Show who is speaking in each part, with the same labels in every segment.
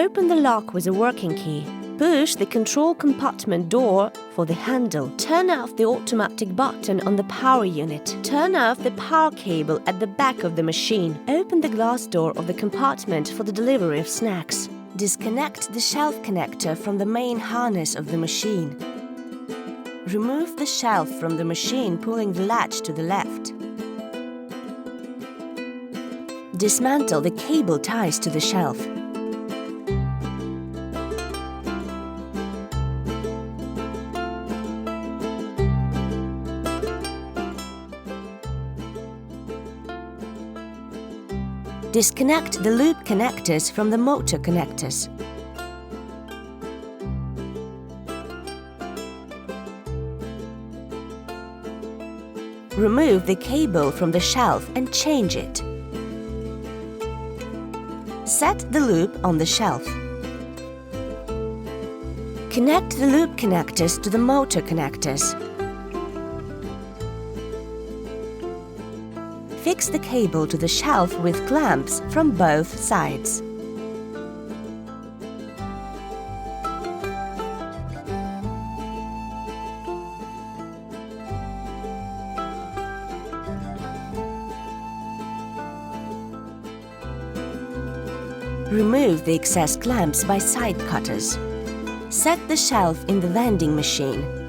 Speaker 1: Open the lock with a working key. Push the control compartment door for the handle. Turn off the automatic button on the power unit. Turn off the power cable at the back of the machine. Open the glass door of the compartment for the delivery of snacks. Disconnect the shelf connector from the main harness of the machine. Remove the shelf from the machine, pulling the latch to the left. Dismantle the cable ties to the shelf. Disconnect the loop connectors from the motor connectors. Remove the cable from the shelf and change it. Set the loop on the shelf. Connect the loop connectors to the motor connectors. Fix the cable to the shelf with clamps from both sides. Remove the excess clamps by side cutters. Set the shelf in the vending machine.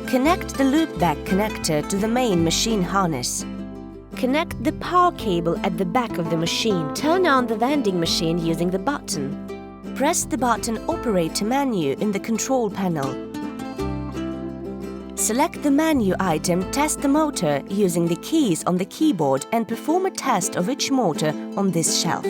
Speaker 1: Connect the loop back connector to the main machine harness. Connect the power cable at the back of the machine. Turn on the vending machine using the button. Press the button Operator menu in the control panel. Select the menu item Test the motor using the keys on the keyboard and perform a test of each motor on this shelf.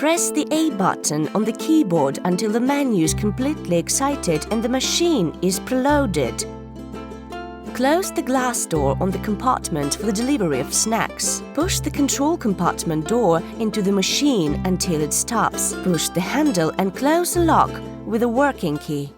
Speaker 1: Press the A button on the keyboard until the menu is completely excited and the machine is preloaded. Close the glass door on the compartment for the delivery of snacks. Push the control compartment door into the machine until it stops. Push the handle and close the lock with a working key.